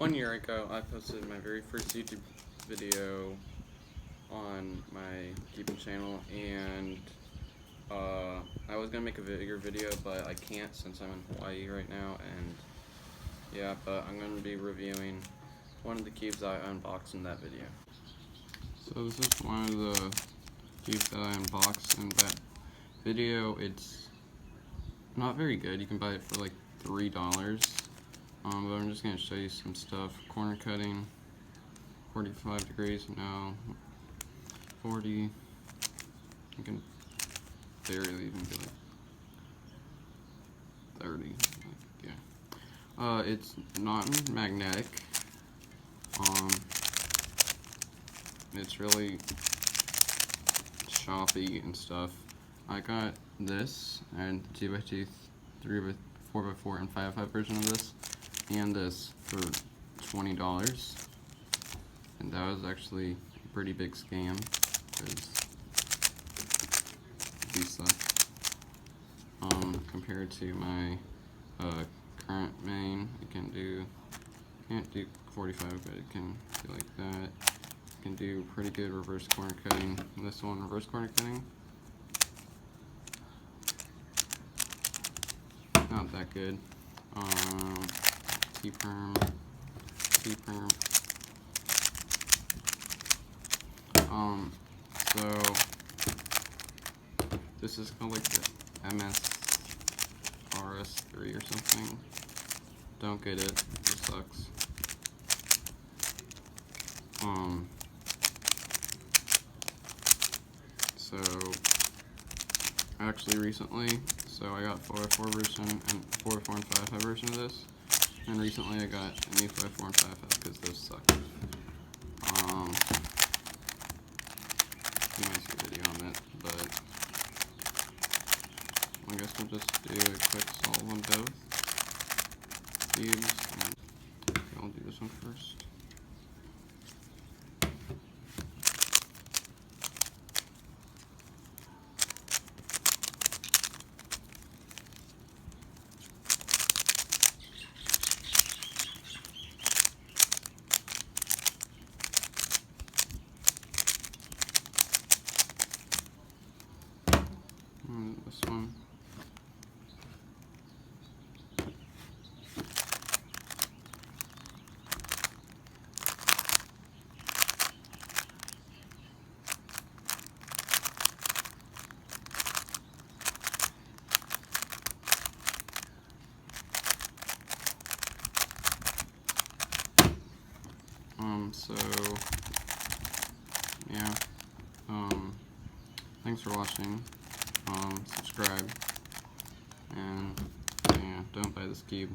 1 year ago, I posted my very first YouTube video on my keeping channel, and I was gonna make a bigger video, but I can't since I'm in Hawaii right now, and yeah, but I'm gonna be reviewing one of the cubes I unboxed in that video. So this is one of the cubes that I unboxed in that video. It's not very good. You can buy it for like $3. But I'm just going to show you some stuff. Corner cutting, 45 degrees, no, 40, you can barely even do like 30, yeah. It's non-magnetic, it's really choppy and stuff. I got this, and 2x2, 3x4, 4x4, and 5x5 version of this, and this for $20, and that was actually a pretty big scam because these suck. Compared to my current main, it can't do 45, but it can do like that. It can do pretty good reverse corner cutting. This one, reverse corner cutting, not that good. T-perm. So this is called like the MS-RS3 or something. Don't get it. It sucks. So actually recently, I got 4x4 version and 4x4 and 5x5 version of this, and recently I got a new 5x4 and 5x5 because those suck. You might see a video on it, but I guess we'll just do a quick solve on both cubes. I'll do this one first. This one. So yeah. Thanks for watching. Subscribe, and yeah, don't buy this cube.